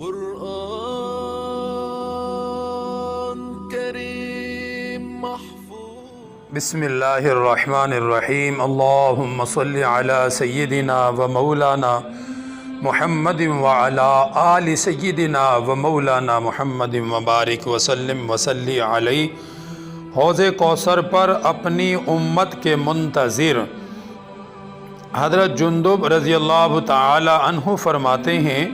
قرآن کریم محفوظ بسم اللہ الرحمن الرحیم اللہم صلی علی سیدنا و مولانا محمد وعلی آل سیدنا و مولانا محمد وبارک وسلم وصلی علیہ۔ حوض کوثر پر اپنی امت کے منتظر حضرت جندب رضی اللہ تعالی عنہ فرماتے ہیں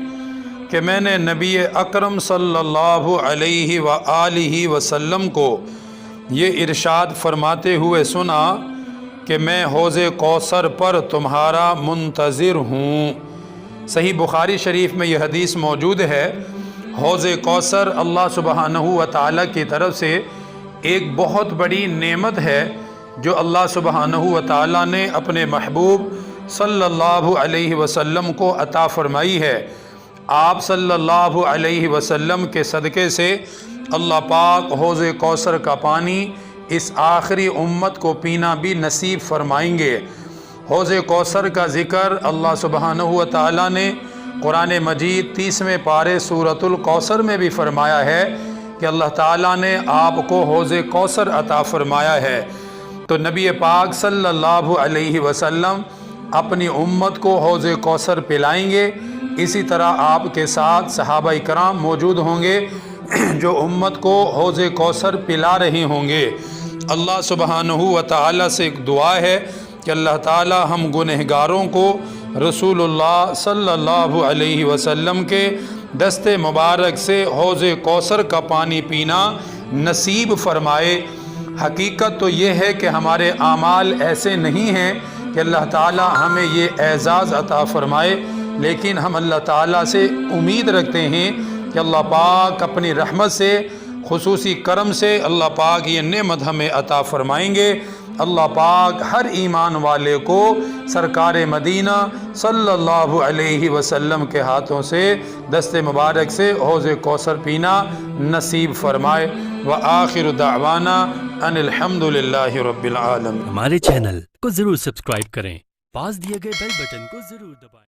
کہ میں نے نبی اکرم صلی اللہ علیہ وآلہ وسلم کو یہ ارشاد فرماتے ہوئے سنا کہ میں حوض کوثر پر تمہارا منتظر ہوں۔ صحیح بخاری شریف میں یہ حدیث موجود ہے۔ حوض کوثر اللہ سبحانہ و تعالیٰ کی طرف سے ایک بہت بڑی نعمت ہے جو اللہ سبحانہ و تعالیٰ نے اپنے محبوب صلی اللہ علیہ وسلم کو عطا فرمائی ہے۔ آپ صلی اللہ علیہ وسلم کے صدقے سے اللہ پاک حوض کوثر کا پانی اس آخری امت کو پینا بھی نصیب فرمائیں گے۔ حوض کوثر کا ذکر اللہ سبحانہ و تعالیٰ نے قرآن مجید 30ویں پارے سورۃ الکوثر میں بھی فرمایا ہے کہ اللہ تعالیٰ نے آپ کو حوض کوثر عطا فرمایا ہے۔ تو نبی پاک صلی اللہ علیہ وسلم اپنی امت کو حوض کوثر پلائیں گے۔ اسی طرح آپ کے ساتھ صحابہ کرام موجود ہوں گے جو امت کو حوض کوثر پلا رہے ہوں گے۔ اللہ سبحانہ و تعالیٰ سے ایک دعا ہے کہ اللہ تعالیٰ ہم گنہگاروں کو رسول اللہ صلی اللہ علیہ وسلم کے دست مبارک سے حوض کوثر کا پانی پینا نصیب فرمائے۔ حقیقت تو یہ ہے کہ ہمارے اعمال ایسے نہیں ہیں کہ اللہ تعالیٰ ہمیں یہ اعزاز عطا فرمائے، لیکن ہم اللہ تعالیٰ سے امید رکھتے ہیں کہ اللہ پاک اپنی رحمت سے خصوصی کرم سے اللہ پاک یہ نعمت ہمیں عطا فرمائیں گے۔ اللہ پاک ہر ایمان والے کو سرکار مدینہ صلی اللہ علیہ وسلم کے ہاتھوں سے دست مبارک سے حوض کوثر پینا نصیب فرمائے۔ وآخر دعوانا ان الحمد للہ رب العالمین۔ ہمارے چینل کو ضرور سبسکرائب کریں، پاس دیے گئے بیل بٹن کو ضرور دبائیں۔